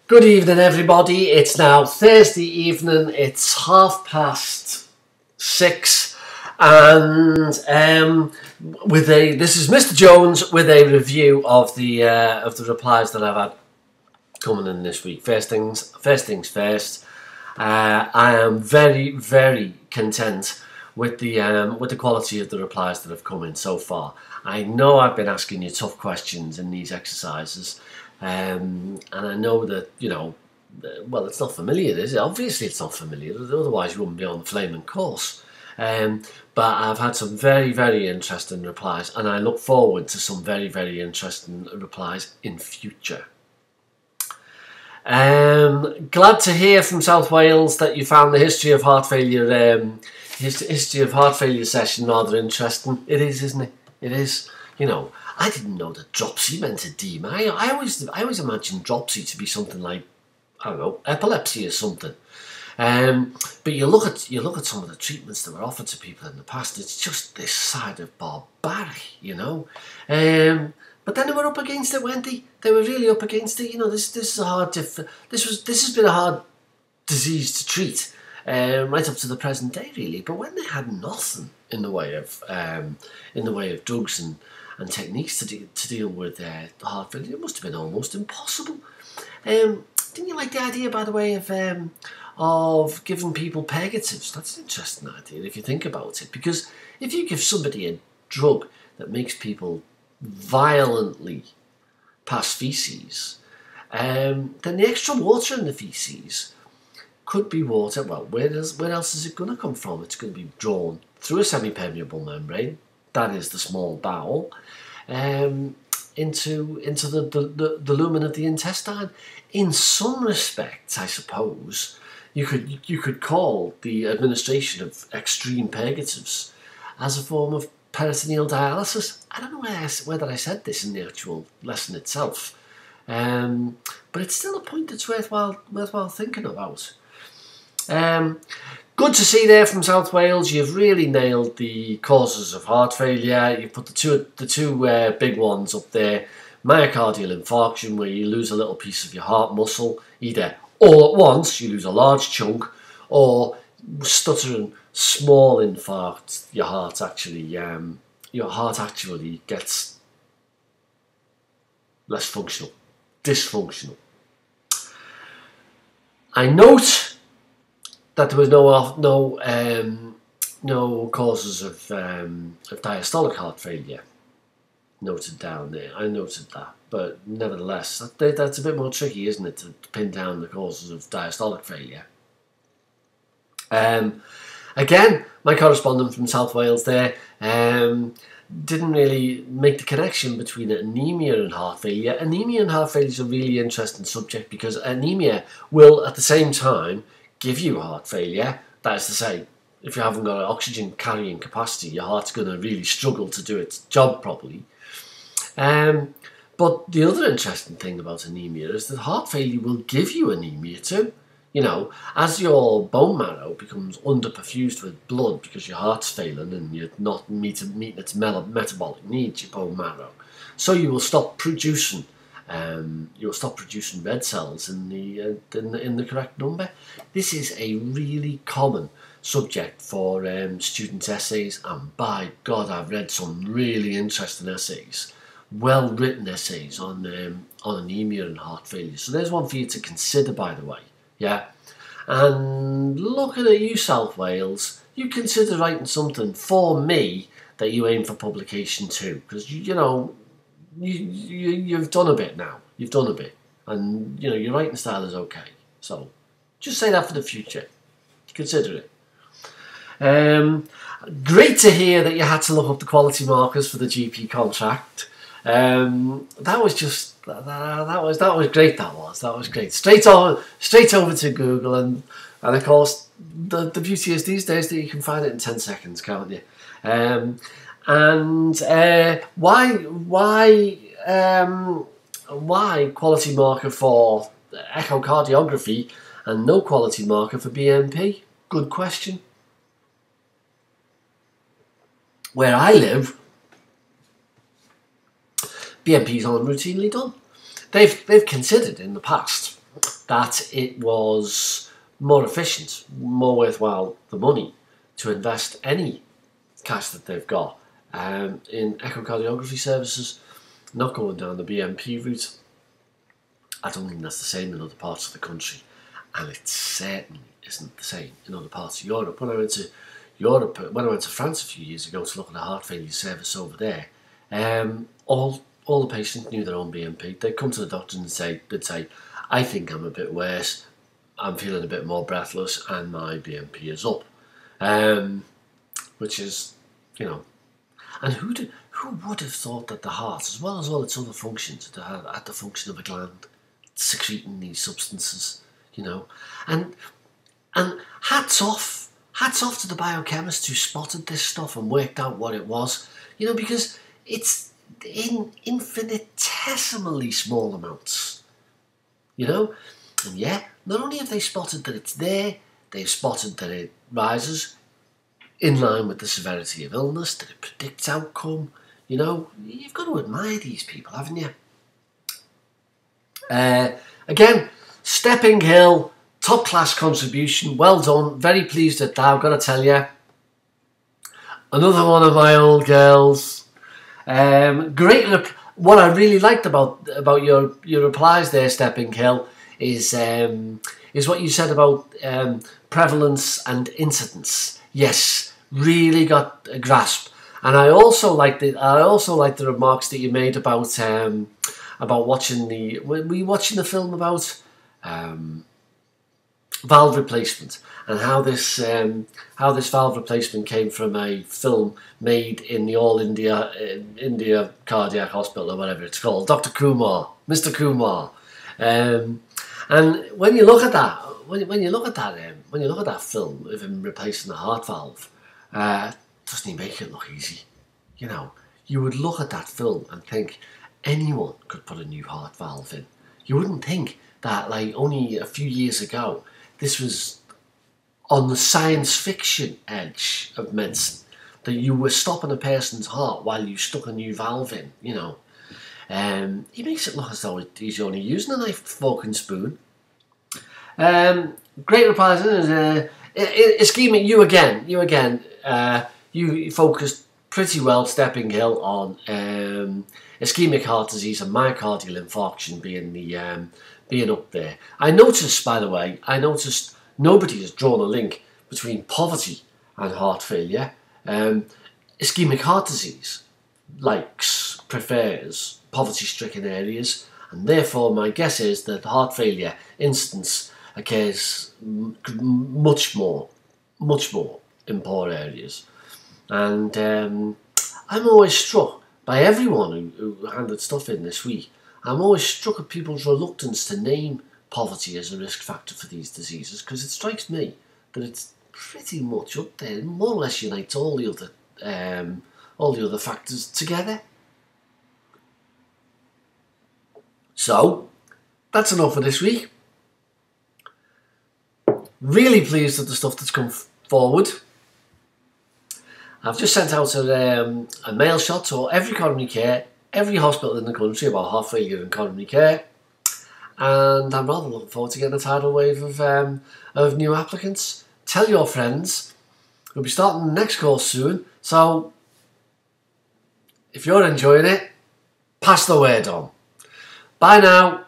Good evening, everybody. It's now Thursday evening. It's 6:30, and this is Mr. Jones with a review of the replies that I've had coming in this week. First things first. I am very, very content with the quality of the replies that have come in so far. I know I've been asking you tough questions in these exercises. And I know that, well, it's not familiar, is it? Obviously it's not familiar, otherwise you wouldn't be on the flaming course. But I've had some very, very interesting replies, and I look forward to some very, very interesting replies in future. Glad to hear from South Wales that you found the history of heart failure session rather interesting. It is, isn't it? It is. I didn't know that dropsy meant edema. I always imagined dropsy to be something like, I don't know, epilepsy or something. But you look at some of the treatments that were offered to people in the past. It's just this side of barbaric, But then they were up against it, weren't they? They were really up against it. This is this has been a hard disease to treat. Right up to the present day, really. But when they had nothing in the way of drugs and techniques to deal with heart failure, it must have been almost impossible. Didn't you like the idea, by the way, of giving people purgatives? That's an interesting idea if you think about it, because if you give somebody a drug that makes people violently pass feces, then the extra water in the feces could be water. Well, where else is it going to come from? It's going to be drawn through a semi-permeable membrane, that is the small bowel, into the lumen of the intestine. In some respects, I suppose, you could call the administration of extreme purgatives as a form of peritoneal dialysis. I don't know whether I said this in the actual lesson itself, but it's still a point that's worthwhile thinking about. Good to see there from South Wales. You've really nailed the causes of heart failure. You put the two big ones up there. Myocardial infarction, where you lose a little piece of your heart muscle, either all at once, you lose a large chunk, or stuttering small infarct, your heart actually gets less functional, dysfunctional. I note that there was no causes of diastolic heart failure noted down there. I noted that, but nevertheless, that's a bit more tricky, isn't it, to pin down the causes of diastolic failure. Again, my correspondent from South Wales there didn't really make the connection between anemia and heart failure. Anemia and heart failure is a really interesting subject, because anemia will, at the same time, give you heart failure. That is to say, if you haven't got an oxygen carrying capacity, your heart's going to really struggle to do its job properly. But the other interesting thing about anemia is that heart failure will give you anemia too. As your bone marrow becomes underperfused with blood because your heart's failing and you're not meeting its metabolic needs, your bone marrow, so you will stop producing red cells in the correct number. This is a really common subject for students' essays, and by God, I've read some really interesting essays, well-written essays on anemia and heart failure. So there's one for you to consider, by the way. Yeah, and looking at you, South Wales, you consider writing something for me that you aim for publication too, because you've done a bit now. You've done a bit, and your writing style is okay. So just say that for the future. Consider it. Great to hear that you had to look up the quality markers for the GP contract. That was great. That was great. Straight over to Google, and of course the beauty is these days that you can find it in 10 seconds, can't you? Why quality marker for echocardiography and no quality marker for BNP? Good question. Where I live, BNP's aren't routinely done. They've considered in the past that it was more efficient, more worthwhile the money to invest any cash that they've got in echocardiography services, not going down the BMP route. I don't think that's the same in other parts of the country, and it certainly isn't the same in other parts of Europe. When I went to France a few years ago to look at a heart failure service over there, all the patients knew their own BMP. They'd come to the doctor and they'd say, I think I'm a bit worse, I'm feeling a bit more breathless, and my BMP is up. Which is, you know, and who would have thought that the heart, as well as all its other functions, had the function of a gland secreting these substances, you know, and hats off to the biochemist who spotted this stuff and worked out what it was, you know, because it's in infinitesimally small amounts, you know, and yeah, not only have they spotted that it's there, they've spotted that it rises in line with the severity of illness, that it predicts outcome. You know, you've got to admire these people, haven't you? Again, Stepping Hill, top class contribution, well done, very pleased at that, I've got to tell you. Another one of my old girls. Great look. What I really liked about your replies there, Stepping Hill, is what you said about prevalence and incidence. Yes, really got a grasp. And I also liked the remarks that you made about watching the film about valve replacement, and how this valve replacement came from a film made in the All India Cardiac Hospital, or whatever it's called, Dr. Kumar, Mr. Kumar. And when you look at that, when you look at that film of him replacing the heart valve, doesn't he make it look easy? You know, you would look at that film and think anyone could put a new heart valve in. You wouldn't think that, like, only a few years ago, this was on the science fiction edge of medicine, that you were stopping a person's heart while you stuck a new valve in, you know. He makes it look as though he's only using a knife, fork and spoon. Great replies. Ischemic, you again. You focused pretty well, Stepping Hill, on ischemic heart disease and myocardial infarction being up there. I noticed, by the way, nobody has drawn a link between poverty and heart failure. Ischemic heart disease prefers poverty-stricken areas, and therefore my guess is that heart failure incidence occurs much more in poor areas. And I'm always struck by everyone who handed stuff in this week. I'm always struck at people's reluctance to name poverty as a risk factor for these diseases, because it strikes me that it's pretty much up there, more or less unites all the other factors together. So that's enough for this week. Really pleased with the stuff that's come forward. I've just sent out a mail shot to every coronary care, every hospital in the country about heart failure and coronary care, and I'm rather looking forward to getting a tidal wave of new applicants. Tell your friends. We'll be starting the next course soon, so if you're enjoying it, pass the word on. Bye now.